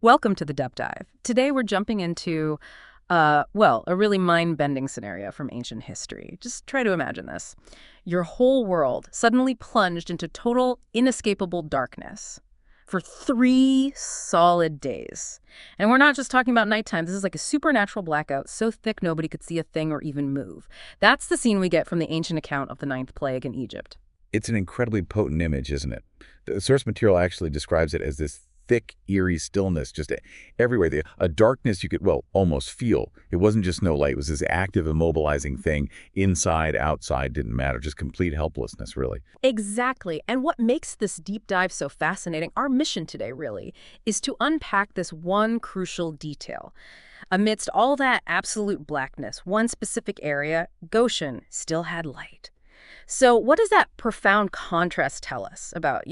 Welcome to the Depth Dive. Today we're jumping into, a really mind-bending scenario from ancient history. Just try to imagine this. Your whole world suddenly plunged into total, inescapable darkness for 3 solid days. And we're not just talking about nighttime. This is like a supernatural blackout so thick nobody could see a thing or even move. That's the scene we get from the ancient account of the Ninth Plague in Egypt. It's an incredibly potent image, isn't it? The source material actually describes it as this thick, eerie stillness, just everywhere. A darkness you could, well, almost feel. It wasn't just no light. It was this active, immobilizing thing. Inside, outside, didn't matter. Just complete helplessness, really. Exactly. And what makes this deep dive so fascinating, our mission today really, is to unpack this one crucial detail. Amidst all that absolute blackness, one specific area, Goshen, still had light. So what does that profound contrast tell us about,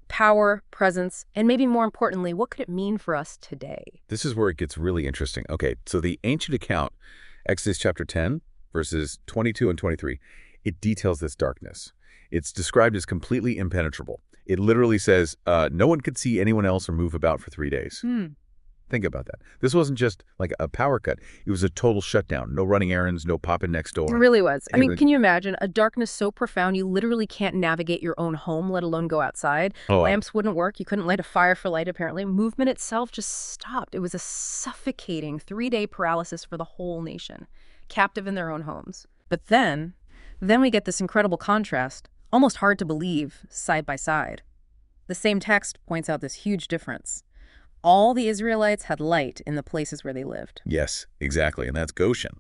power, presence, and maybe more importantly, what could it mean for us today? This is where it gets really interesting. Okay, so the ancient account, Exodus chapter 10, verses 22 and 23, it details this darkness. It's described as completely impenetrable. It literally says no one could see anyone else or move about for 3 days. Think about that. This wasn't just like a power cut. It was a total shutdown. No running errands, no popping next It door. really was. I mean, can you imagine a darkness so profound you literally can't navigate your own home, let alone go outside? Oh, Lamps wouldn't work. You couldn't light a fire for light, apparently. Movement itself just stopped. It was a suffocating 3-day paralysis for the whole nation, captive in their own homes. But then we get this incredible contrast, almost hard to believe, side by side. The same text points out this huge difference. All the Israelites had light in the places where they lived. yes, exactly. And that's Goshen.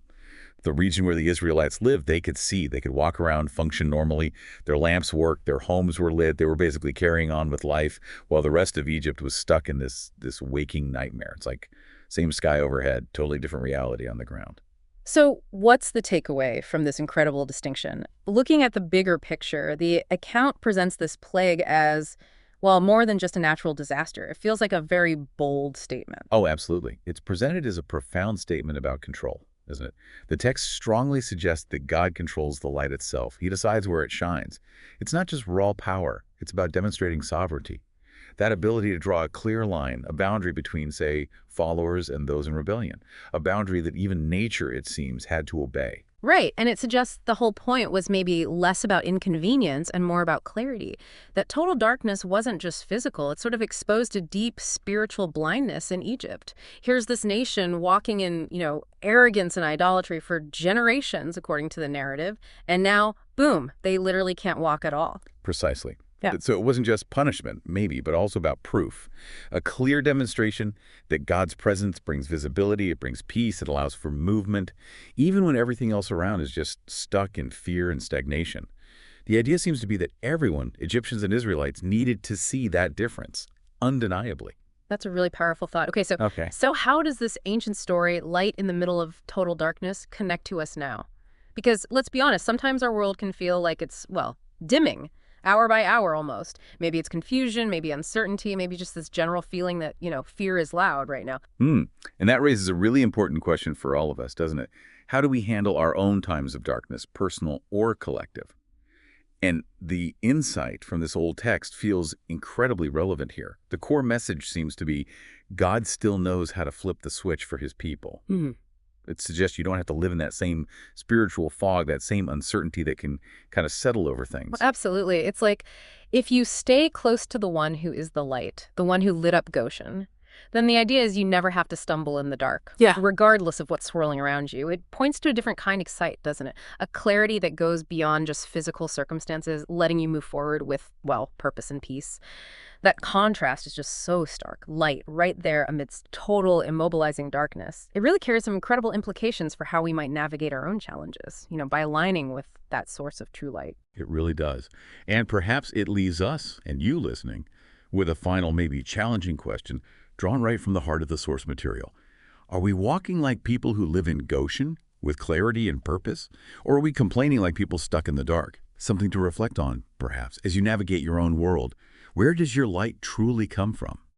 The region where the Israelites lived, they could see. They could walk around, function normally. Their lamps worked. Their homes were lit. They were basically carrying on with life while the rest of Egypt was stuck in this waking nightmare. It's like same sky overhead, totally different reality on the ground. So what's the takeaway from this incredible distinction? Looking at the bigger picture, the account presents this plague as, well, more than just a natural disaster. It feels like a very bold statement. Oh, absolutely. It's presented as a profound statement about control, isn't it? The text strongly suggests that God controls the light itself. He decides where it shines. It's not just raw power. It's about demonstrating sovereignty. That ability to draw a clear line, a boundary between, say, followers and those in rebellion. A boundary that even nature, it seems, had to obey. Right, and it suggests the whole point was maybe less about inconvenience and more about clarity. That total darkness wasn't just physical, it sort of exposed a deep spiritual blindness in Egypt. Here's this nation walking in, arrogance and idolatry for generations, according to the narrative, and now, boom, they literally can't walk at all. Precisely. Yeah. So it wasn't just punishment, maybe, but also about proof. A clear demonstration that God's presence brings visibility, it brings peace, it allows for movement, even when everything else around is just stuck in fear and stagnation. The idea seems to be that everyone, Egyptians and Israelites, needed to see that difference, undeniably. That's a really powerful thought. Okay, so Okay. so how does this ancient story, light in the middle of total darkness, connect to us now? Because let's be honest, sometimes our world can feel like it's, dimming, hour by hour almost. Maybe it's confusion, maybe uncertainty, maybe just this general feeling that, fear is loud right now. And that raises a really important question for all of us, doesn't it? How do we handle our own times of darkness, personal or collective? And the insight from this old text feels incredibly relevant here. The core message seems to be God still knows how to flip the switch for his people. It suggests you don't have to live in that same spiritual fog, that same uncertainty that can kind of settle over things. Absolutely. It's like if you stay close to the one who is the light, the one who lit up Goshen, then the idea is you never have to stumble in the dark, regardless of what's swirling around you. It points to a different kind of sight, doesn't it? A clarity that goes beyond just physical circumstances, letting you move forward with, purpose and peace. That contrast is just so stark. Light right there amidst total immobilizing darkness. It really carries some incredible implications for how we might navigate our own challenges, by aligning with that source of true light. It really does. And perhaps it leaves us, and you listening, with a final, maybe challenging question drawn right from the heart of the source material. Are we walking like people who live in Goshen with clarity and purpose? Or are we complaining like people stuck in the dark? Something to reflect on, perhaps, as you navigate your own world. Where does your light truly come from?